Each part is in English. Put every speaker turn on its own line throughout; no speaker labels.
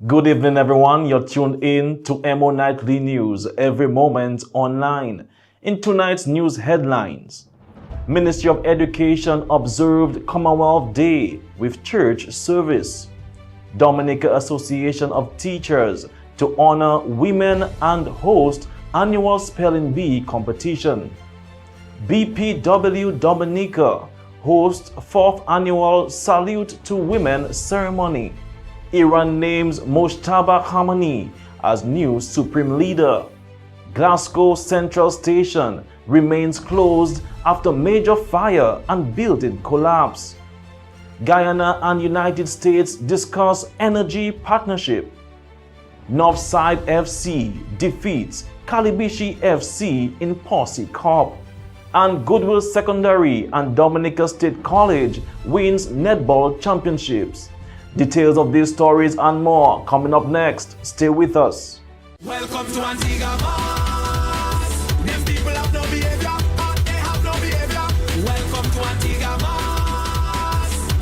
Good evening, everyone. You're tuned in to Emo Nightly News, every moment online. In tonight's news headlines, Ministry of Education observed Commonwealth Day with church service. Dominica Association of Teachers to honor women and host annual Spelling Bee competition. BPW Dominica hosts 4th annual Salute to Women ceremony. Iran names Mojtaba Khamenei as new supreme leader. Glasgow Central Station remains closed after major fire and building collapse. Guyana and United States discuss energy partnership. Northside FC defeats Kalibishi FC in Posse Cup. And Goodwill Secondary and Dominica State College wins netball championships. Details of these stories and more coming up next. Stay with us.
Welcome to Antigua. Them people have no behavior, and they have no behavior. Welcome to Antigua.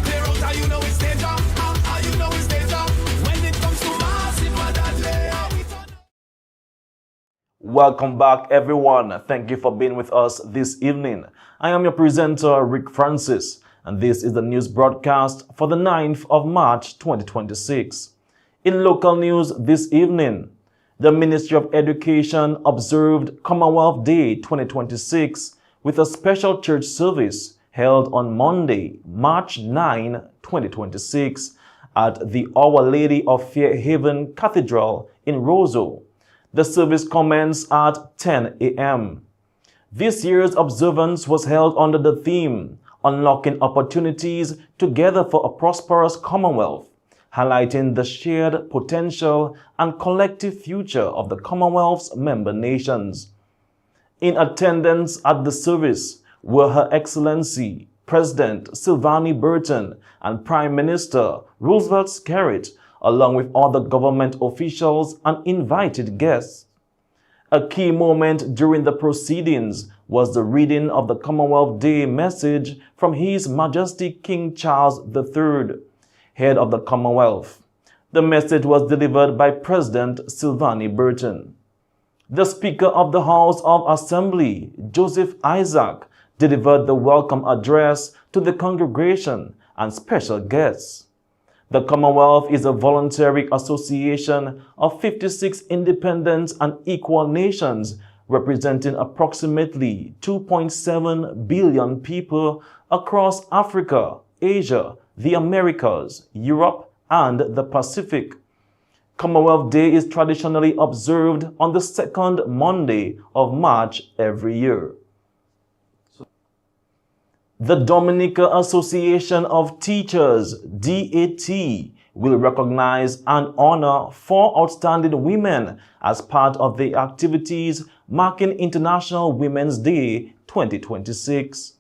Clear out how you know it's danger, how you know it's danger. When it comes to massive that
Welcome back, everyone. Thank you for being with us this evening. I am your presenter, Rick Francis, and this is the news broadcast for the 9th of March 2026. In local news this evening, the Ministry of Education observed Commonwealth Day 2026 with a special church service held on Monday, March 9, 2026 at the Our Lady of Fairhaven Cathedral in Roseau. The service commenced at 10 a.m. This year's observance was held under the theme, Unlocking Opportunities Together for a Prosperous Commonwealth, highlighting the shared potential and collective future of the Commonwealth's member nations. In attendance at the service were Her Excellency President Sylvanie Burton and Prime Minister Roosevelt Skerrit, along with other government officials and invited guests. A key moment during the proceedings was the reading of the Commonwealth Day message from His Majesty King Charles III, head of the Commonwealth. The message was delivered by President Sylvanie Burton. The Speaker of the House of Assembly, Joseph Isaac, delivered the welcome address to the congregation and special guests. The Commonwealth is a voluntary association of 56 independent and equal nations representing approximately 2.7 billion people across Africa, Asia, the Americas, Europe, and the Pacific. Commonwealth Day is traditionally observed on the second Monday of March every year. The Dominica Association of Teachers, DAT, will recognize and honor 4 outstanding women as part of the activities marking International Women's Day 2026.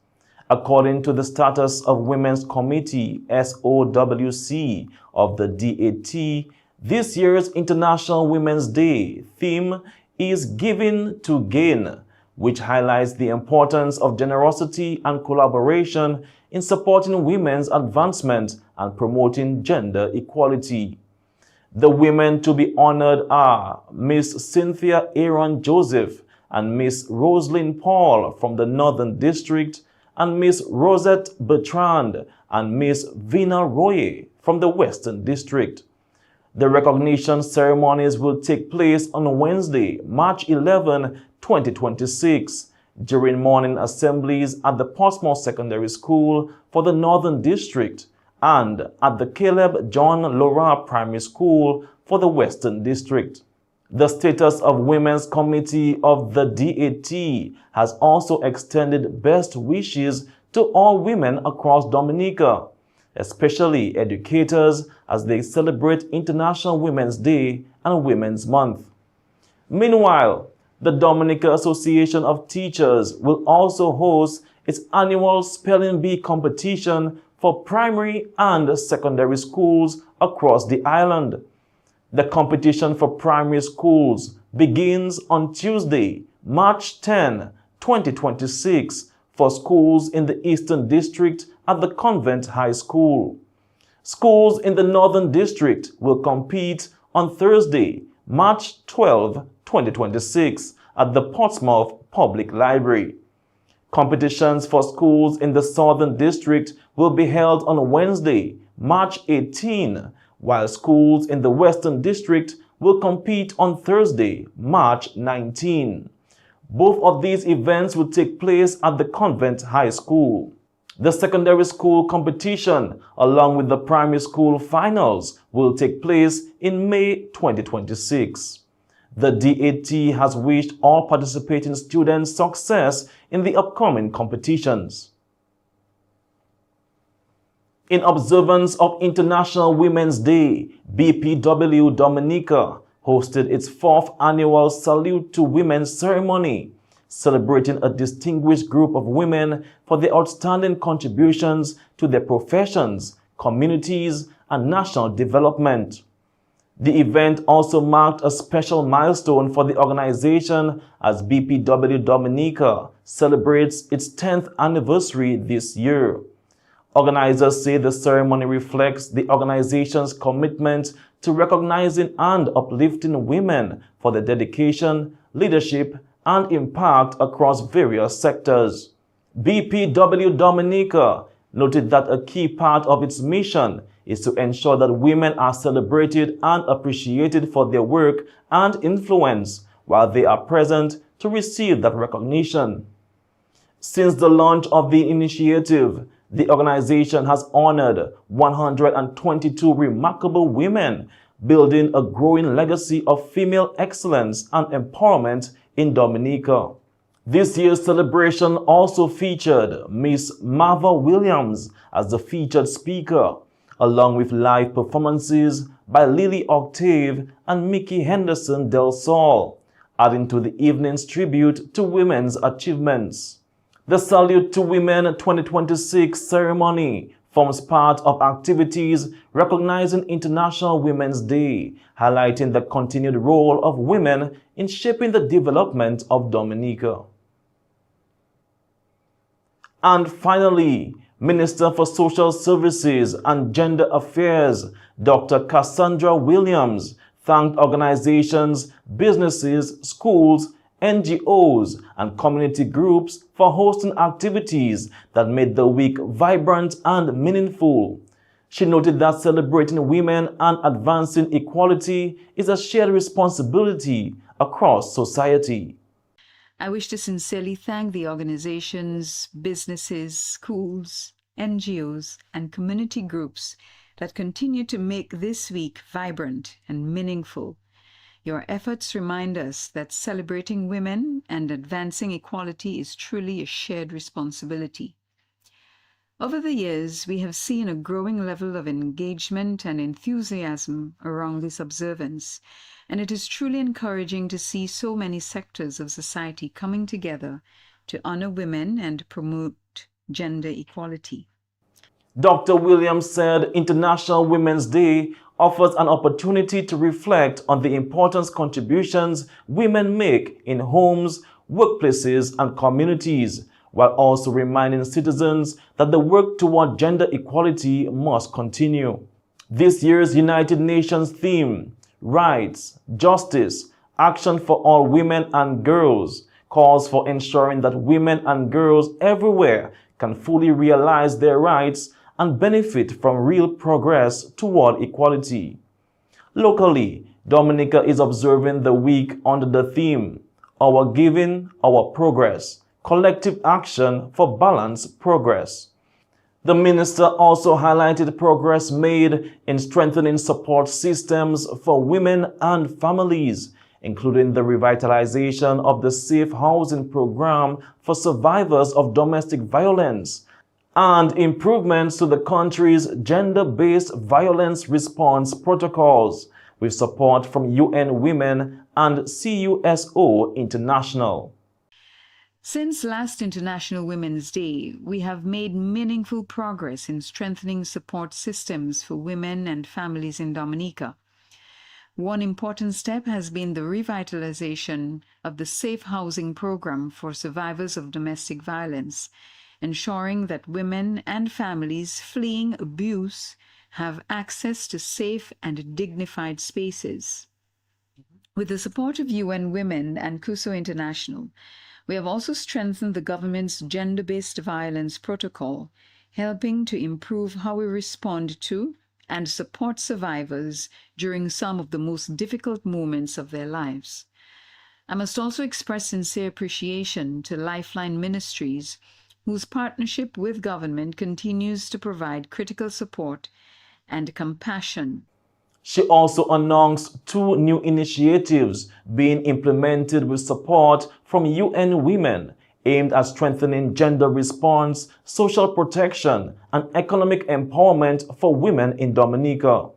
According to the Status of Women's Committee, SOWC, of the DAT, this year's International Women's Day theme is Giving to Gain, which highlights the importance of generosity and collaboration in supporting women's advancement and promoting gender equality. The women to be honored are Miss Cynthia Aaron Joseph and Miss Rosalind Paul from the Northern District, and Miss Rosette Bertrand and Miss Vina Roye from the Western District. The recognition ceremonies will take place on Wednesday, March 11, 2026, during morning assemblies at the Portsmouth Secondary School for the Northern District and at the Caleb John Laura Primary School for the Western District. The Status of Women's Committee of the DAT has also extended best wishes to all women across Dominica, especially educators, as they celebrate International Women's Day and Women's Month. Meanwhile, the Dominica Association of Teachers will also host its annual Spelling Bee competition for primary and secondary schools across the island. The competition for primary schools begins on Tuesday, March 10, 2026, for schools in the Eastern District at the Convent High School. Schools in the Northern District will compete on Thursday, March 12, 2026, at the Portsmouth Public Library. Competitions for schools in the Southern District will be held on Wednesday, March 18, while schools in the Western District will compete on Thursday, March 19. Both of these events will take place at the Convent High School. The secondary school competition, along with the primary school finals, will take place in May 2026. The DAT has wished all participating students success in the upcoming competitions. In observance of International Women's Day, BPW Dominica hosted its 4th annual Salute to Women ceremony, celebrating a distinguished group of women for their outstanding contributions to their professions, communities, and national development. The event also marked a special milestone for the organization as BPW Dominica celebrates its 10th anniversary this year. Organizers say the ceremony reflects the organization's commitment to recognizing and uplifting women for their dedication, leadership, and impact across various sectors. BPW Dominica noted that a key part of its mission is to ensure that women are celebrated and appreciated for their work and influence while they are present to receive that recognition. Since the launch of the initiative, the organization has honored 122 remarkable women, building a growing legacy of female excellence and empowerment in Dominica. This year's celebration also featured Miss Marva Williams as the featured speaker, along with live performances by Lily Octave and Mickey Henderson Del Sol, adding to the evening's tribute to women's achievements. The Salute to Women 2026 ceremony forms part of activities recognizing International Women's Day, highlighting the continued role of women in shaping the development of Dominica. And finally, Minister for Social Services and Gender Affairs, Dr. Cassandra Williams, thanked organizations, businesses, schools, NGOs, and community groups for hosting activities that made the week vibrant and meaningful. She noted that celebrating women and advancing equality is a shared responsibility across society.
I wish to sincerely thank the organizations, businesses, schools, NGOs, and community groups that continue to make this week vibrant and meaningful. Your efforts remind us that celebrating women and advancing equality is truly a shared responsibility. Over the years, we have seen a growing level of engagement and enthusiasm around this observance, and it is truly encouraging to see so many sectors of society coming together to honor women and promote gender equality.
Dr. Williams said International Women's Day offers an opportunity to reflect on the important contributions women make in homes, workplaces, and communities, while also reminding citizens that the work toward gender equality must continue. This year's United Nations theme, Rights, Justice, Action for All Women and Girls, calls for ensuring that women and girls everywhere can fully realize their rights and benefit from real progress toward equality. Locally, Dominica is observing the week under the theme, Our Giving, Our Progress, Collective Action for Balanced Progress. The minister also highlighted progress made in strengthening support systems for women and families, including the revitalization of the Safe Housing Program for survivors of domestic violence, and improvements to the country's gender-based violence response protocols, with support from UN Women and CUSO International.
Since last International Women's Day, we have made meaningful progress in strengthening support systems for women and families in Dominica. One important step has been the revitalization of the Safe Housing Program for survivors of domestic violence, ensuring that women and families fleeing abuse have access to safe and dignified spaces. With the support of UN Women and CUSO International, we have also strengthened the government's gender-based violence protocol, helping to improve how we respond to and support survivors during some of the most difficult moments of their lives. I must also express sincere appreciation to Lifeline Ministries, whose partnership with government continues to provide critical support and compassion.
She also announced 2 new initiatives being implemented with support from UN Women, aimed at strengthening gender response, social protection, and economic empowerment for women in Dominica.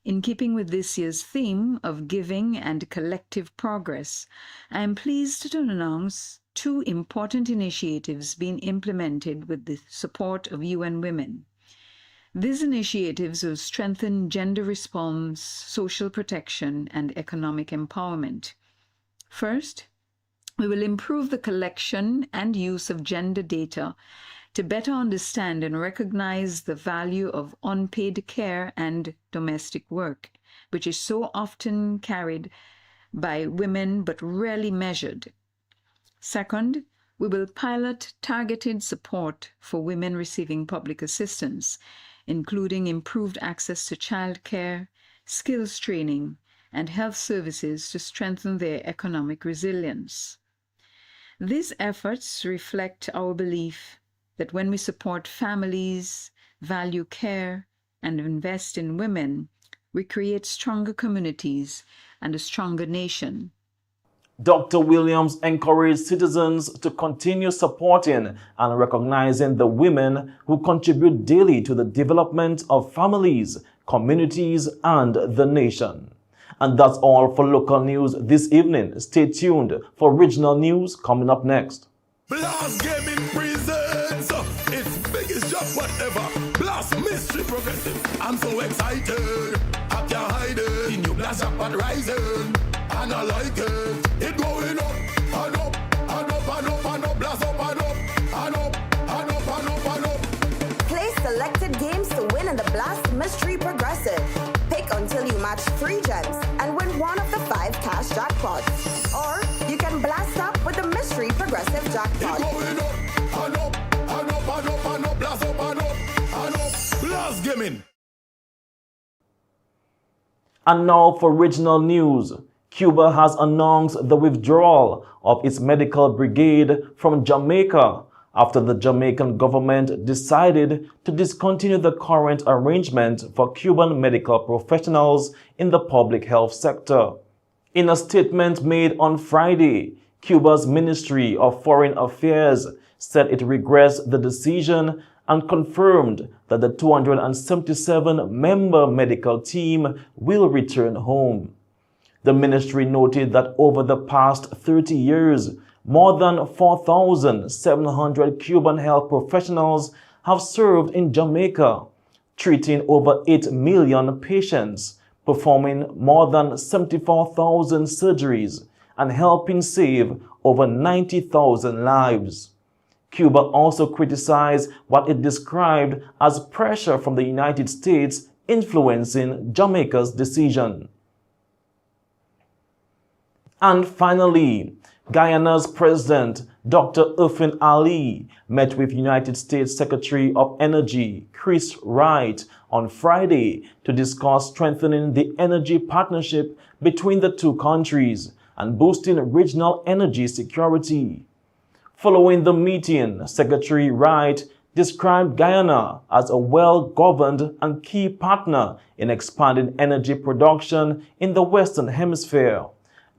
In keeping with this year's theme of giving and collective progress, I am pleased to announce 2 important initiatives being implemented with the support of UN Women. These initiatives will strengthen gender response, social protection, and economic empowerment. First, we will improve the collection and use of gender data to better understand and recognize the value of unpaid care and domestic work, which is so often carried by women but rarely measured. Second, we will pilot targeted support for women receiving public assistance, including improved access to childcare, skills training, and health services to strengthen their economic resilience. These efforts reflect our belief that when we support families, value care, and invest in women, we create stronger communities and a stronger nation.
Dr. Williams encouraged citizens to continue supporting and recognizing the women who contribute daily to the development of families, communities, and the nation. And that's all for local news this evening. Stay tuned for regional news coming up next.
Blast Gaming presents its biggest job whatever. Blast Mystery Progressive. I'm so excited. I can't hide it. The new Blast Jackpot rising. And I like it. It going up and up and up and up and up. Blast up and up and up and up and up and up.
Play selected games to win in the Blast Mystery Progressive. Pick until you match 3 gems and win one of the 5 cash jackpots. Or you can blast up with the Mystery Progressive jackpot.
It going up and up and up and up and up. Blast up and up and up. Blast Gaming.
And now for regional news. Cuba has announced the withdrawal of its medical brigade from Jamaica after the Jamaican government decided to discontinue the current arrangement for Cuban medical professionals in the public health sector. In a statement made on Friday, Cuba's Ministry of Foreign Affairs said it regrets the decision and confirmed that the 277-member medical team will return home. The ministry noted that over the past 30 years, more than 4,700 Cuban health professionals have served in Jamaica, treating over 8 million patients, performing more than 74,000 surgeries, and helping save over 90,000 lives. Cuba also criticized what it described as pressure from the United States influencing Jamaica's decision. And finally, Guyana's President, Dr. Irfin Ali, met with United States Secretary of Energy, Chris Wright, on Friday to discuss strengthening the energy partnership between the 2 countries and boosting regional energy security. Following the meeting, Secretary Wright described Guyana as a well-governed and key partner in expanding energy production in the Western Hemisphere,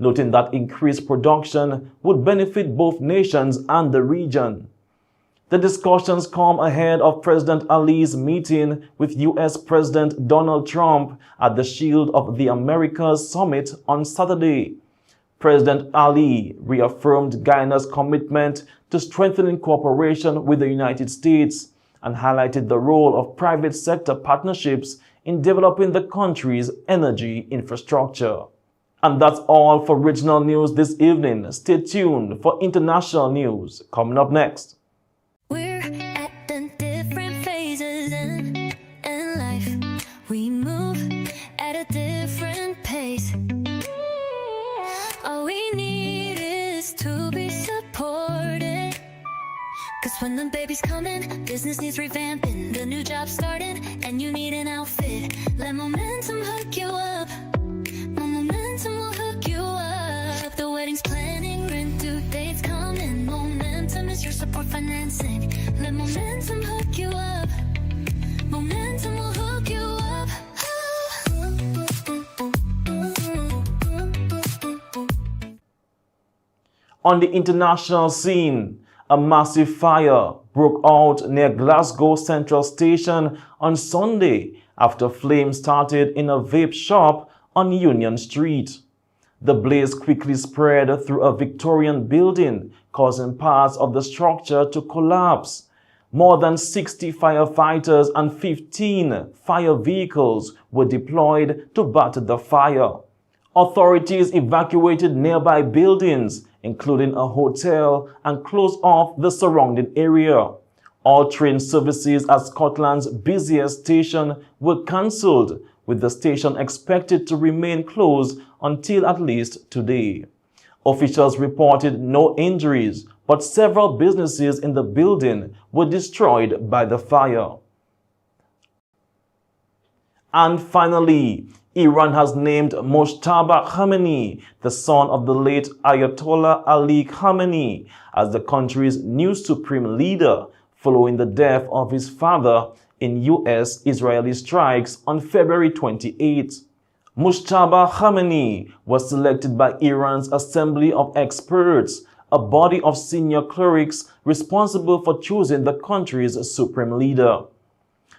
noting that increased production would benefit both nations and the region. The discussions come ahead of President Ali's meeting with U.S. President Donald Trump at the Shield of the Americas Summit on Saturday. President Ali reaffirmed Guyana's commitment to strengthening cooperation with the United States and highlighted the role of private sector partnerships in developing the country's energy infrastructure. And that's all for regional news this evening. Stay tuned for international news coming up next.
We're at the different phases in life. That's when the baby's coming, business needs revamping, the new job starting, and you need an outfit. Let momentum hook you up. Momentum will hook you up. The wedding's planning, rent due dates coming. Momentum is your support financing. Let momentum hook you up. Momentum will hook you up.
On the international scene, a massive fire broke out near Glasgow Central Station on Sunday after flames started in a vape shop on Union Street. The blaze quickly spread through a Victorian building, causing parts of the structure to collapse. More than 60 firefighters and 15 fire vehicles were deployed to battle the fire. Authorities evacuated nearby buildings, including a hotel, and closed off the surrounding area. All train services at Scotland's busiest station were cancelled, with the station expected to remain closed until at least today. Officials reported no injuries, but several businesses in the building were destroyed by the fire. And finally, Iran has named Mojtaba Khamenei, the son of the late Ayatollah Ali Khamenei, as the country's new supreme leader, following the death of his father in U.S.-Israeli strikes on February 28. Mojtaba Khamenei was selected by Iran's Assembly of Experts, a body of senior clerics responsible for choosing the country's supreme leader.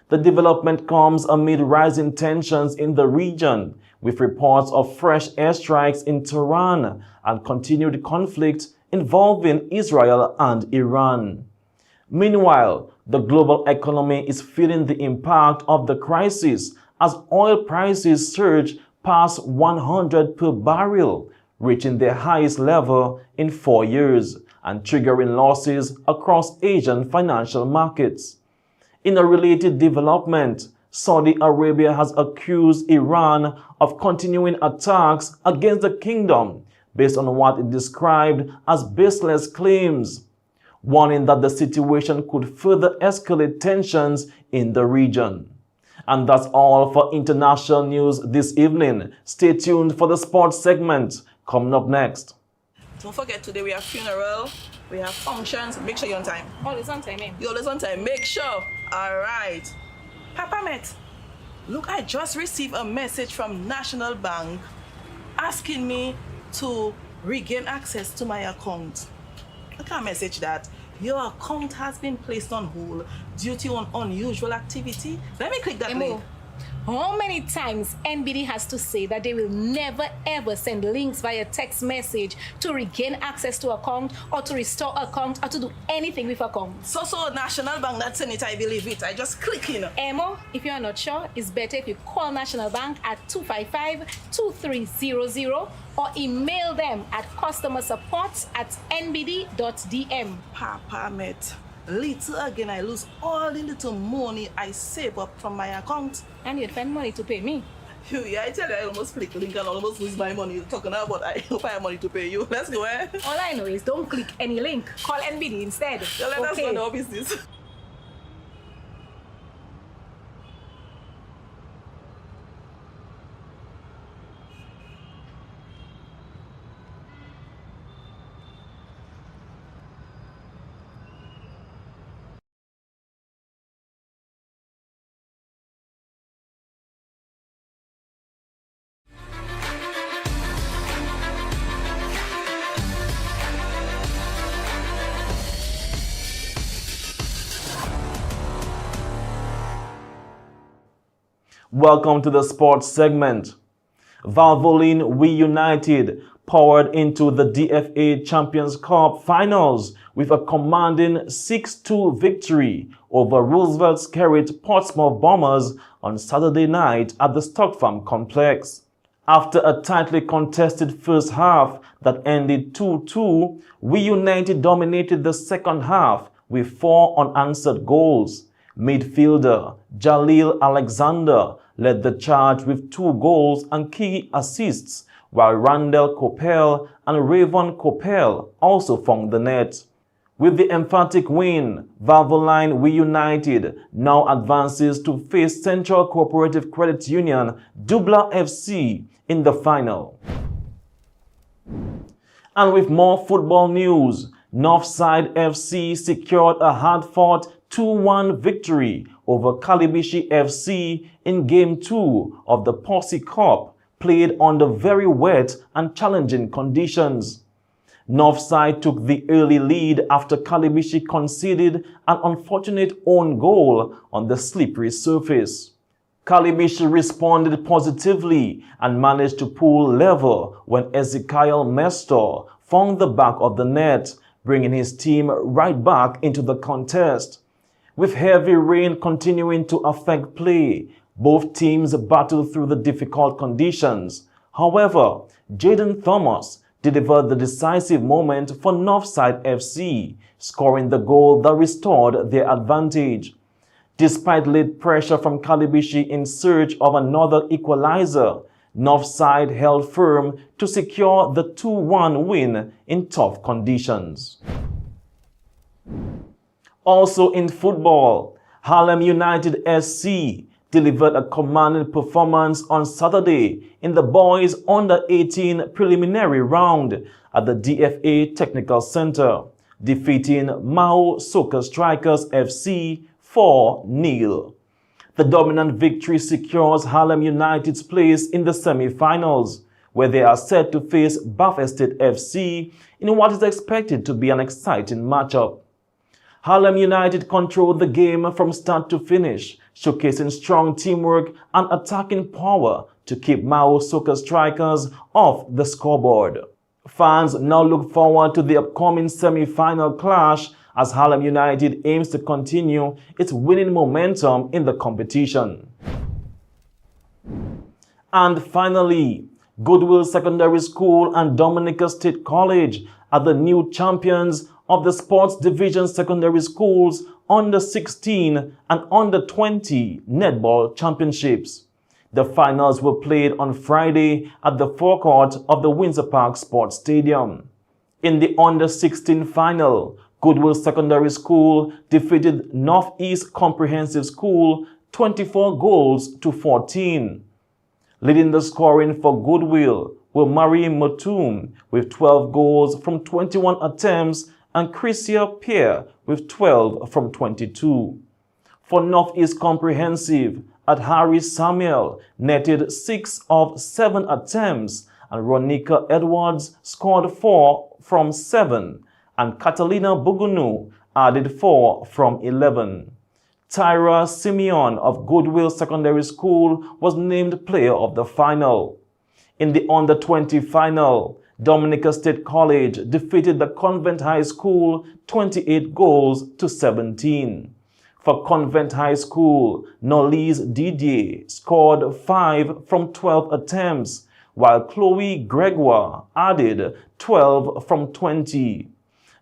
The development comes amid rising tensions in the region, with reports of fresh airstrikes in Tehran and continued conflict involving Israel and Iran. Meanwhile, the global economy is feeling the impact of the crisis as oil prices surge past 100 per barrel, reaching their highest level in 4 years and triggering losses across Asian financial markets. In a related development, Saudi Arabia has accused Iran of continuing attacks against the kingdom based on what it described as baseless claims, warning that the situation could further escalate tensions in the region. And that's all for international news this evening. Stay tuned for the sports segment coming up next.
Don't forget, today we have funeral, we have functions. Make sure you're on time.
Always on time, eh?
You're always on time. Make sure. All right. Papa Met, look, I just received a message from National Bank asking me to regain access to my account. Look at a message that your account has been placed on hold due to an unusual activity. Let me click that link.
How many times NBD has to say that they will never ever send links via text message to regain access to account or to restore account or to do anything with account?
So National Bank not send it, I believe it. I just click in.
Emo, if you are not sure, it's better if you call National Bank at 255-2300 or email them at customersupport@nbd.dm.
Papa Met, little again I lose all the little money I save up from my account.
And you'd find money to pay me.
Yeah, I tell you, I almost click the link and almost lose my money. You're talking about I hope I have money to pay you. Let's go, eh?
All I know is don't click any link. Call NBD instead.
Yeah, let us go our business.
Welcome to the sports segment. Valvoline We United powered into the DFA Champions Cup finals with a commanding 6-2 victory over Roosevelt's Kerrit Portsmouth Bombers on Saturday night at the Stock Farm Complex. After a tightly contested first half that ended 2-2, We United dominated the second half with 4 unanswered goals. Midfielder Jalil Alexander led the charge with 2 goals and key assists, while Randall Coppell and Rayvon Coppell also found the net. With the emphatic win, Valvoline Reunited now advances to face Central Cooperative Credit Union Dubla FC in the final. And with more football news, Northside FC secured a hard-fought 2-1 victory over Kalibishi FC in Game 2 of the Posse Cup, played under very wet and challenging conditions. Northside took the early lead after Kalibishi conceded an unfortunate own goal on the slippery surface. Kalibishi responded positively and managed to pull level when Ezekiel Mestor found the back of the net, bringing his team right back into the contest. With heavy rain continuing to affect play, both teams battled through the difficult conditions. However, Jaden Thomas delivered the decisive moment for Northside FC, scoring the goal that restored their advantage. Despite late pressure from Kalibishi in search of another equalizer, Northside held firm to secure the 2-1 win in tough conditions. Also in football, Harlem United SC delivered a commanding performance on Saturday in the boys under-18 preliminary round at the DFA Technical Center, defeating Mao Soccer Strikers FC 4-0. The dominant victory secures Harlem United's place in the semi-finals, where they are set to face Bath Estate FC in what is expected to be an exciting matchup. Harlem United controlled the game from start to finish, showcasing strong teamwork and attacking power to keep Mao Soccer Strikers off the scoreboard. Fans now look forward to the upcoming semi-final clash as Harlem United aims to continue its winning momentum in the competition. And finally, Goodwill Secondary School and Dominica State College are the new champions of the Sports Division Secondary Schools Under-16 and Under-20 Netball Championships. The finals were played on Friday at the forecourt of the Windsor Park Sports Stadium. In the Under-16 final, Goodwill Secondary School defeated Northeast Comprehensive School 24 goals to 14. Leading the scoring for Goodwill were Marie Motum with 12 goals from 21 attempts and Chrissia Pierre with 12 from 22. For Northeast Comprehensive, Adhari Samuel netted 6 of 7 attempts and Ronika Edwards scored 4 from 7 and Catalina Bugunu added 4 from 11. Tyra Simeon of Goodwill Secondary School was named player of the final. In the Under-20 final, Dominica State College defeated the Convent High School 28 goals to 17. For Convent High School, Nolise Didier scored 5 from 12 attempts, while Chloe Gregoire added 12 from 20.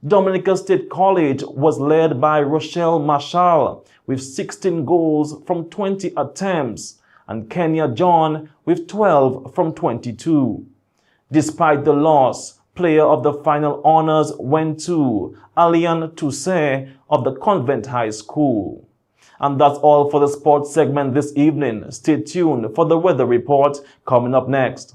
Dominica State College was led by Rochelle Marshall with 16 goals from 20 attempts, and Kenya John with 12 from 22. Despite the loss, player of the final honors went to Alian Toussaint of the Convent High School. And that's all for the sports segment this evening. Stay tuned for the weather report coming up next.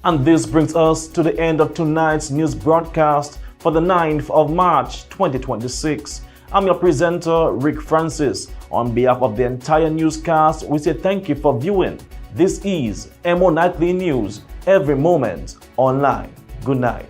And this brings us to the end of tonight's news broadcast for the 9th of March 2026. I'm your presenter, Rick Francis. On behalf of the entire newscast, we say thank you for viewing. This is Emo Nightly News, every moment online. Good night.